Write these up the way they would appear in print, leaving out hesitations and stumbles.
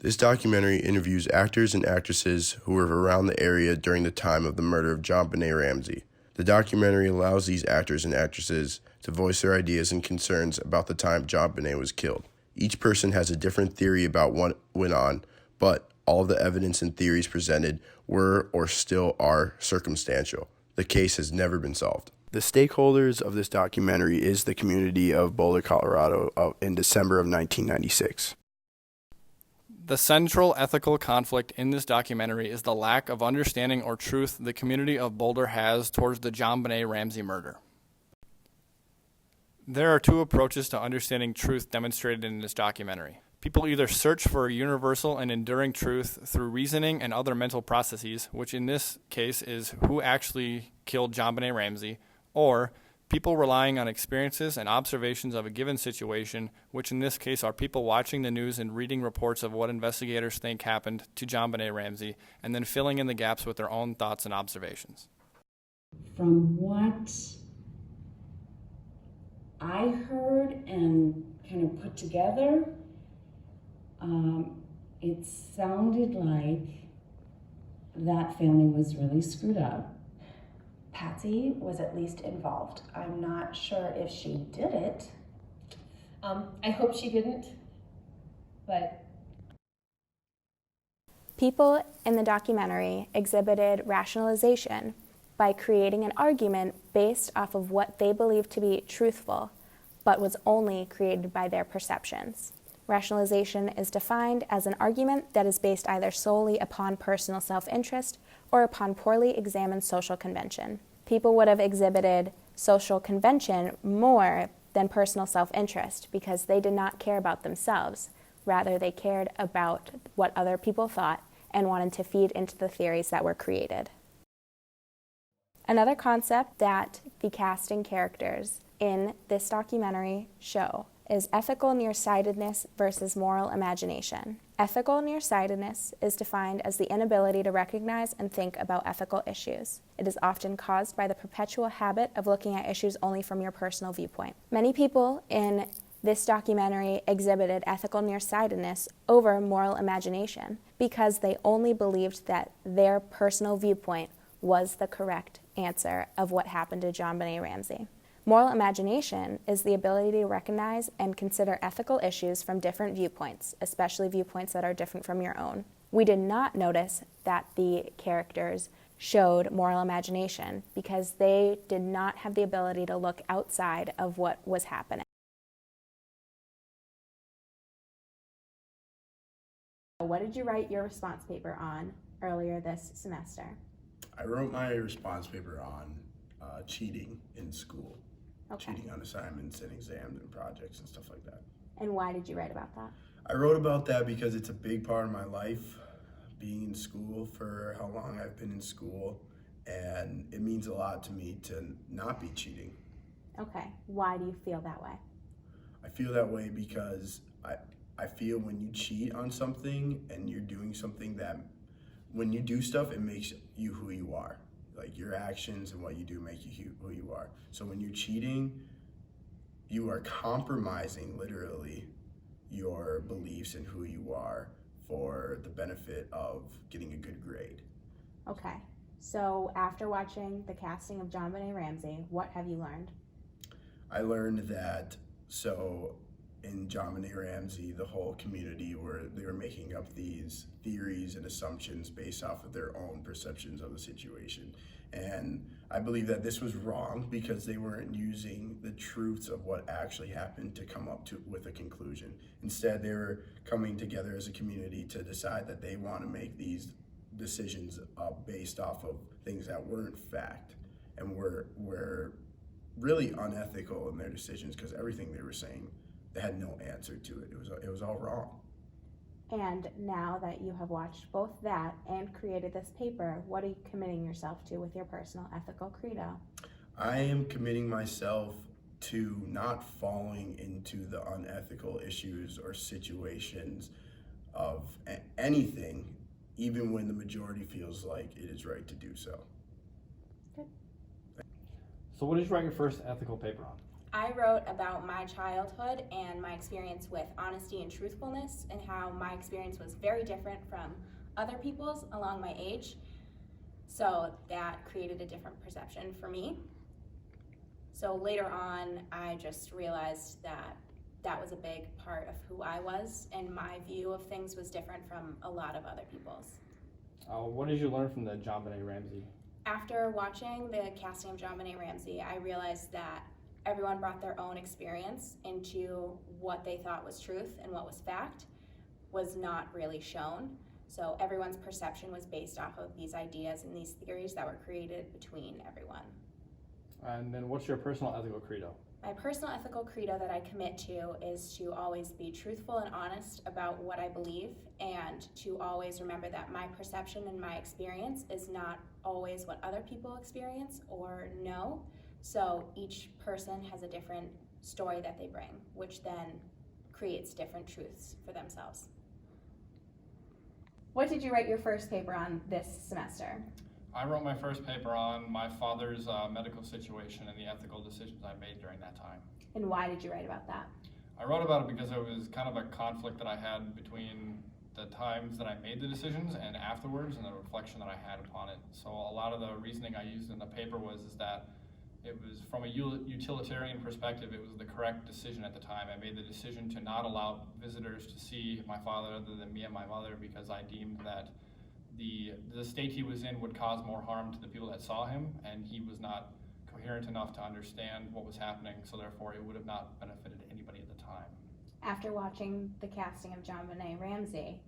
This documentary interviews actors and actresses who were around the area during the time of the murder of JonBenet Ramsey. The documentary allows these actors and actresses to voice their ideas and concerns about the time JonBenet was killed. Each person has a different theory about what went on, but all of the evidence and theories presented were or still are circumstantial. The case has never been solved. The stakeholders of this documentary is the community of Boulder, Colorado in December of 1996. The central ethical conflict in this documentary is the lack of understanding or truth the community of Boulder has towards the JonBenet Ramsey murder. There are two approaches to understanding truth demonstrated in this documentary. People either search for a universal and enduring truth through reasoning and other mental processes, which in this case is who actually killed JonBenet Ramsey, or people relying on experiences and observations of a given situation, which in this case are people watching the news and reading reports of what investigators think happened to JonBenet Ramsey, and then filling in the gaps with their own thoughts and observations. From what I heard and kind of put together, it sounded like that family was really screwed up. Patsy was at least involved. I'm not sure if she did it. I hope she didn't, but... People in the documentary exhibited rationalization by creating an argument based off of what they believed to be truthful, but was only created by their perceptions. Rationalization is defined as an argument that is based either solely upon personal self-interest or upon poorly examined social convention. People would have exhibited social convention more than personal self-interest because they did not care about themselves. Rather, they cared about what other people thought and wanted to feed into the theories that were created. Another concept that the casting characters in this documentary show is ethical nearsightedness versus moral imagination. Ethical nearsightedness is defined as the inability to recognize and think about ethical issues. It is often caused by the perpetual habit of looking at issues only from your personal viewpoint. Many people in this documentary exhibited ethical nearsightedness over moral imagination because they only believed that their personal viewpoint was the correct answer of what happened to JonBenet Ramsey. Moral imagination is the ability to recognize and consider ethical issues from different viewpoints, especially viewpoints that are different from your own. We did not notice that the characters showed moral imagination because they did not have the ability to look outside of what was happening. What did you write your response paper on earlier this semester? I wrote my response paper on cheating in school. Okay. Cheating on assignments and exams and projects and stuff like that. And why did you write about that? I wrote about that because it's a big part of my life, being in school for how long I've been in school, and it means a lot to me to not be cheating. Okay, why do you feel that way? I feel that way because I feel when you cheat on something and you're doing something that, when you do stuff, it makes you who you are. Like your actions and what you do make you who you are. So when you're cheating, you are compromising literally your beliefs and who you are for the benefit of getting a good grade. Okay, so after watching the casting of JonBenet Ramsey, what have you learned? I learned that, so in JonBenet Ramsey, the whole community they were making up these theories and assumptions based off of their own perceptions of the situation. And I believe that this was wrong because they weren't using the truths of what actually happened to come up with a conclusion. Instead, they were coming together as a community to decide that they want to make these decisions based off of things that weren't fact and were really unethical in their decisions because everything they were saying, they had no answer to it. It was all wrong. And now that you have watched both that and created this paper, what are you committing yourself to with your personal ethical credo? I am committing myself to not falling into the unethical issues or situations of anything, even when the majority feels like it is right to do so. Good. So what did you write your first ethical paper on? I wrote about my childhood and my experience with honesty and truthfulness, and how my experience was very different from other people's along my age. So that created a different perception for me. So later on, I just realized that that was a big part of who I was, and my view of things was different from a lot of other people's. What did you learn from the JonBenet Ramsey? After watching the casting of JonBenet Ramsey, I realized that everyone brought their own experience into what they thought was truth, and what was fact was not really shown. So everyone's perception was based off of these ideas and these theories that were created between everyone. And then what's your personal ethical credo? My personal ethical credo that I commit to is to always be truthful and honest about what I believe, and to always remember that my perception and my experience is not always what other people experience or know. So each person has a different story that they bring, which then creates different truths for themselves. What did you write your first paper on this semester? I wrote my first paper on my father's medical situation and the ethical decisions I made during that time. And why did you write about that? I wrote about it because it was kind of a conflict that I had between the times that I made the decisions and afterwards, and the reflection that I had upon it. So a lot of the reasoning I used in the paper was that it was from a utilitarian perspective, it was the correct decision at the time. I made the decision to not allow visitors to see my father other than me and my mother, because I deemed that the state he was in would cause more harm to the people that saw him, and he was not coherent enough to understand what was happening, so therefore it would have not benefited anybody at the time. After watching the casting of JonBenet Ramsey,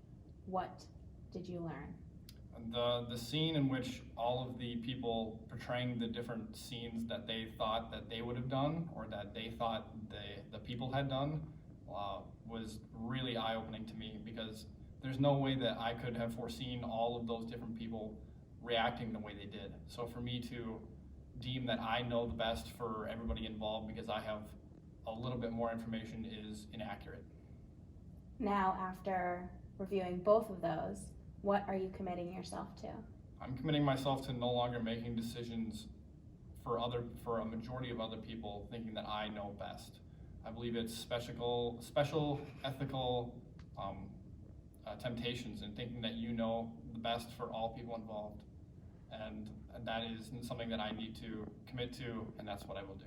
what did you learn? The scene in which all of the people portraying the different scenes that they thought that they would have done, or that they thought the people had done, was really eye-opening to me, because there's no way that I could have foreseen all of those different people reacting the way they did. So for me to deem that I know the best for everybody involved because I have a little bit more information is inaccurate. Now, after reviewing both of those, what are you committing yourself to? I'm committing myself to no longer making decisions for a majority of other people thinking that I know best. I believe it's special ethical temptations in thinking that you know the best for all people involved. And that is something that I need to commit to, and that's what I will do.